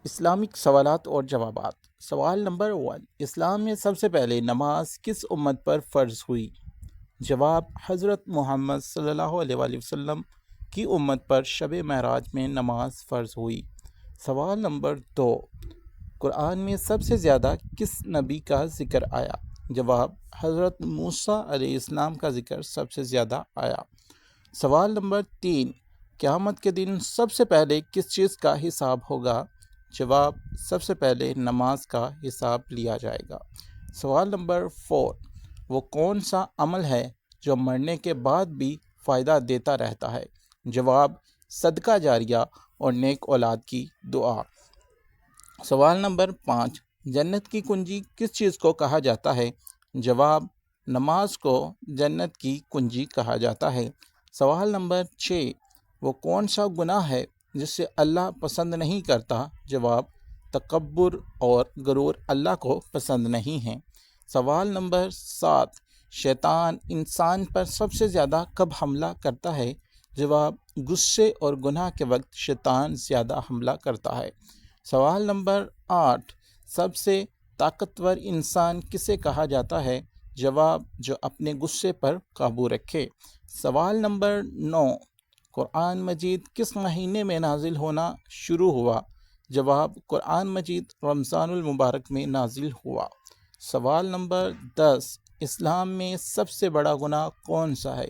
Islamic سوالات اور جوابات۔ سوال نمبر 1، اسلام میں سب سے پہلے نماز کس امت پر فرض ہوئی؟ جواب، حضرت محمد صلی اللہ علیہ وآلہ وسلم کی امت پر شب معراج میں نماز فرض ہوئی۔ سوال نمبر 2، قرآن میں سب سے زیادہ کس نبی کا ذکر آیا؟ جواب، حضرت موسیٰ علیہ السلام کا ذکر سب سے زیادہ آیا۔ سوال نمبر 3، قیامت کے دن سب سے پہلے کس چیز کا حساب ہوگا؟ جواب، سب سے پہلے نماز کا حساب لیا جائے گا۔ سوال نمبر 4، وہ کون سا عمل ہے جو مرنے کے بعد بھی فائدہ دیتا رہتا ہے؟ جواب، صدقہ جاریہ اور نیک اولاد کی دعا۔ سوال نمبر 5، جنت کی کنجی کس چیز کو کہا جاتا ہے؟ جواب، نماز کو جنت کی کنجی کہا جاتا ہے۔ سوال نمبر 6، وہ کون سا گناہ ہے جس سے اللہ پسند نہیں کرتا؟ جواب، تکبر اور غرور اللہ کو پسند نہیں ہیں۔ سوال نمبر 7، شیطان انسان پر سب سے زیادہ کب حملہ کرتا ہے؟ جواب، غصے اور گناہ کے وقت شیطان زیادہ حملہ کرتا ہے۔ سوال نمبر 8، سب سے طاقتور انسان کسے کہا جاتا ہے؟ جواب، جو اپنے غصے پر قابو رکھے۔ سوال نمبر 9، قرآن مجید کس مہینے میں نازل ہونا شروع ہوا؟ جواب، قرآن مجید رمضان المبارک میں نازل ہوا۔ سوال نمبر 10، اسلام میں سب سے بڑا گناہ کون سا ہے؟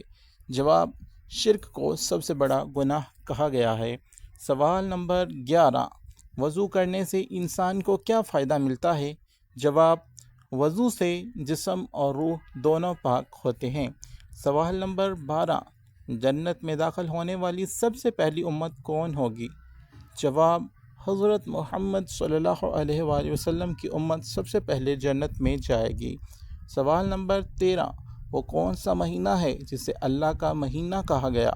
جواب، شرک کو سب سے بڑا گناہ کہا گیا ہے۔ سوال نمبر 11، وضو کرنے سے انسان کو کیا فائدہ ملتا ہے؟ جواب، وضو سے جسم اور روح دونوں پاک ہوتے ہیں۔ سوال نمبر 12، جنت میں داخل ہونے والی سب سے پہلی امت کون ہوگی؟ جواب، حضرت محمد صلی اللہ علیہ وآلہ وسلم کی امت سب سے پہلے جنت میں جائے گی۔ سوال نمبر 13، وہ کون سا مہینہ ہے جسے اللہ کا مہینہ کہا گیا؟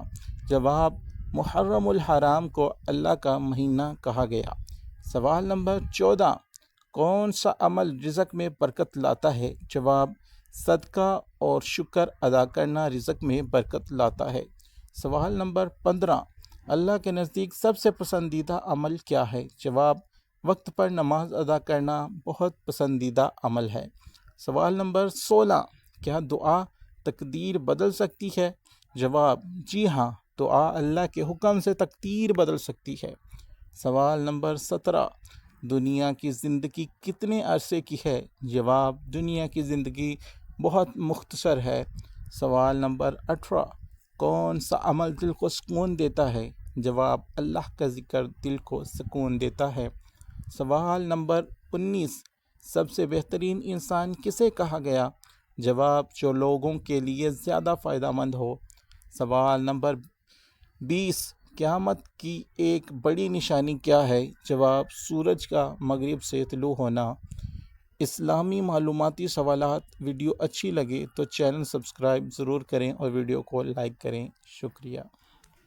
جواب، محرم الحرام کو اللہ کا مہینہ کہا گیا۔ سوال نمبر 14، کون سا عمل رزق میں برکت لاتا ہے؟ جواب، صدقہ اور شکر ادا کرنا رزق میں برکت لاتا ہے۔ سوال نمبر 15، اللہ کے نزدیک سب سے پسندیدہ عمل کیا ہے؟ جواب، وقت پر نماز ادا کرنا بہت پسندیدہ عمل ہے۔ سوال نمبر 16، کیا دعا تقدیر بدل سکتی ہے؟ جواب، جی ہاں، دعا اللہ کے حکم سے تقدیر بدل سکتی ہے۔ سوال نمبر 17، دنیا کی زندگی کتنے عرصے کی ہے؟ جواب، دنیا کی زندگی بہت مختصر ہے۔ سوال نمبر 18، کون سا عمل دل کو سکون دیتا ہے؟ جواب، اللہ کا ذکر دل کو سکون دیتا ہے۔ سوال نمبر 19، سب سے بہترین انسان کسے کہا گیا؟ جواب، جو لوگوں کے لیے زیادہ فائدہ مند ہو۔ سوال نمبر 20، قیامت کی ایک بڑی نشانی کیا ہے؟ جواب، سورج کا مغرب سے طلوع ہونا۔ اسلامی معلوماتی سوالات ویڈیو اچھی لگے تو چینل سبسکرائب ضرور کریں اور ویڈیو کو لائک کریں۔ شکریہ۔